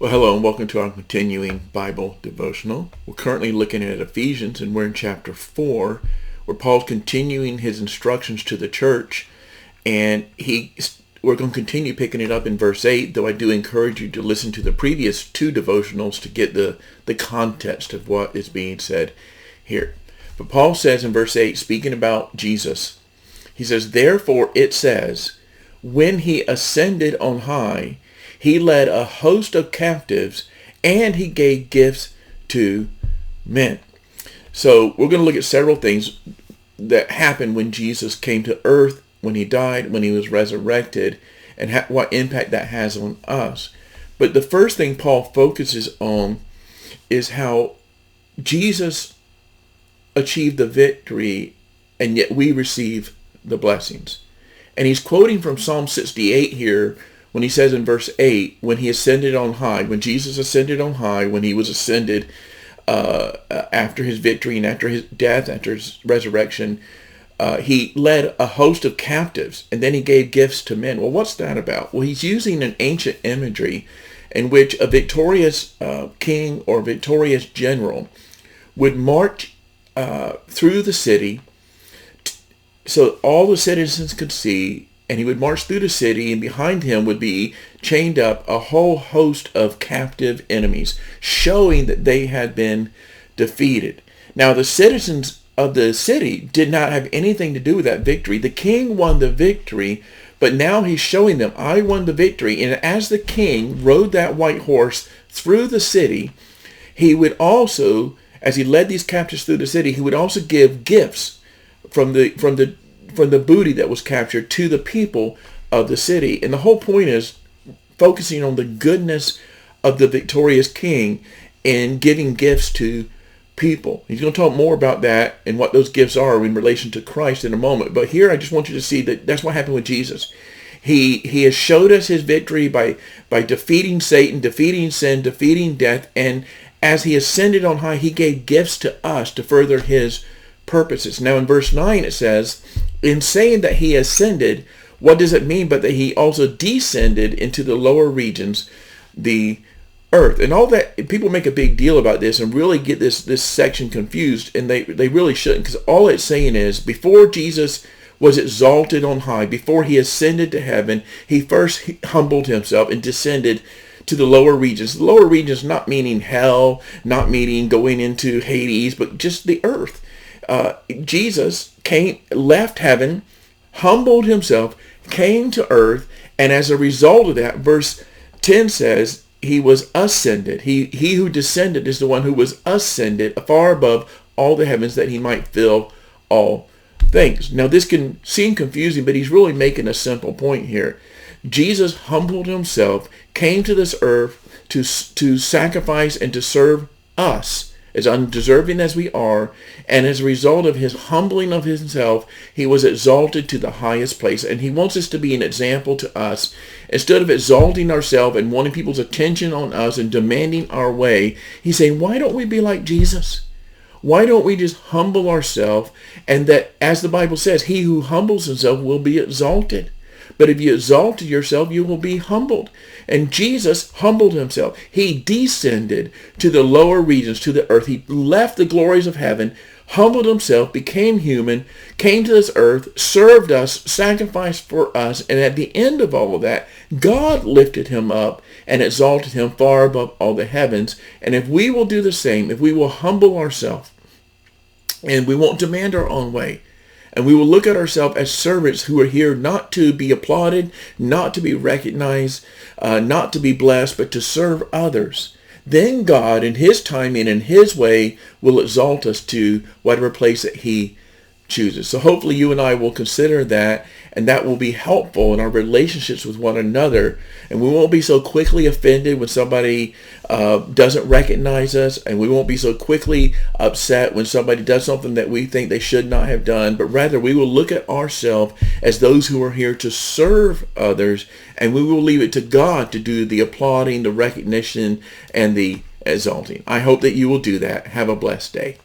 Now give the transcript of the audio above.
Well, hello and welcome to our continuing Bible devotional. We're currently looking at Ephesians and we're in chapter 4 where Paul's continuing his instructions to the church, and we're going to continue picking it up in verse 8, though I do encourage you to listen to the previous two devotionals to get the context of what is being said here. But Paul says in verse 8, speaking about Jesus, he says, "Therefore it says, when he ascended on high, he led a host of captives, and he gave gifts to men." So we're going to look at several things that happened when Jesus came to earth, when he died, when he was resurrected, and what impact that has on us. But the first thing Paul focuses on is how Jesus achieved the victory, and yet we receive the blessings. And he's quoting from Psalm 68 here, when he says in verse 8, when he ascended on high, when Jesus ascended on high, when he was ascended after his victory and after his death, after his resurrection, he led a host of captives, and then he gave gifts to men. Well, what's that about? Well, he's using an ancient imagery in which a victorious king or victorious general would march through the city so all the citizens could see, and he would march through the city, and behind him would be chained up a whole host of captive enemies, showing that they had been defeated. Now, the citizens of the city did not have anything to do with that victory. The king won the victory, but now he's showing them, I won the victory. And as the king rode that white horse through the city, he would also, as he led these captives through the city, he would also give gifts from the booty that was captured to the people of the city. And the whole point is focusing on the goodness of the victorious king and giving gifts to people. He's going to talk more about that and what those gifts are in relation to Christ in a moment. But here I just want you to see that that's what happened with Jesus. He has showed us his victory by defeating Satan, defeating sin, defeating death. And as he ascended on high, he gave gifts to us to further his purposes. Now in verse 9 it says, in saying that he ascended, what does it mean but that he also descended into the lower regions, the earth? And all that, people make a big deal about this and really get this section confused, and they really shouldn't, because all it's saying is before Jesus was exalted on high, before he ascended to heaven, he first humbled himself and descended to the lower regions. The lower regions not meaning hell, not meaning going into Hades, but just the earth. Jesus left heaven, humbled himself, came to earth, and as a result of that, verse 10 says, he was ascended. He who descended is the one who was ascended far above all the heavens, that he might fill all things. Now this can seem confusing, but he's really making a simple point here. Jesus humbled himself, came to this earth to sacrifice and to serve us, as undeserving as we are, and as a result of his humbling of himself, he was exalted to the highest place. And he wants us to be an example to us. Instead of exalting ourselves and wanting people's attention on us and demanding our way, he's saying, why don't we be like Jesus? Why don't we just humble ourselves? And that, as the Bible says, he who humbles himself will be exalted. But if you exalt yourself, you will be humbled. And Jesus humbled himself. He descended to the lower regions, to the earth. He left the glories of heaven, humbled himself, became human, came to this earth, served us, sacrificed for us. And at the end of all of that, God lifted him up and exalted him far above all the heavens. And if we will do the same, if we will humble ourselves and we won't demand our own way, and we will look at ourselves as servants who are here not to be applauded, not to be recognized, not to be blessed, but to serve others, then God, in his timing and his way, will exalt us to whatever place that he chooses. So hopefully you and I will consider that, and that will be helpful in our relationships with one another. And we won't be so quickly offended when somebody doesn't recognize us, and we won't be so quickly upset when somebody does something that we think they should not have done, but rather we will look at ourselves as those who are here to serve others, and we will leave it to God to do the applauding, the recognition, and the exalting. I hope that you will do that. Have a blessed day.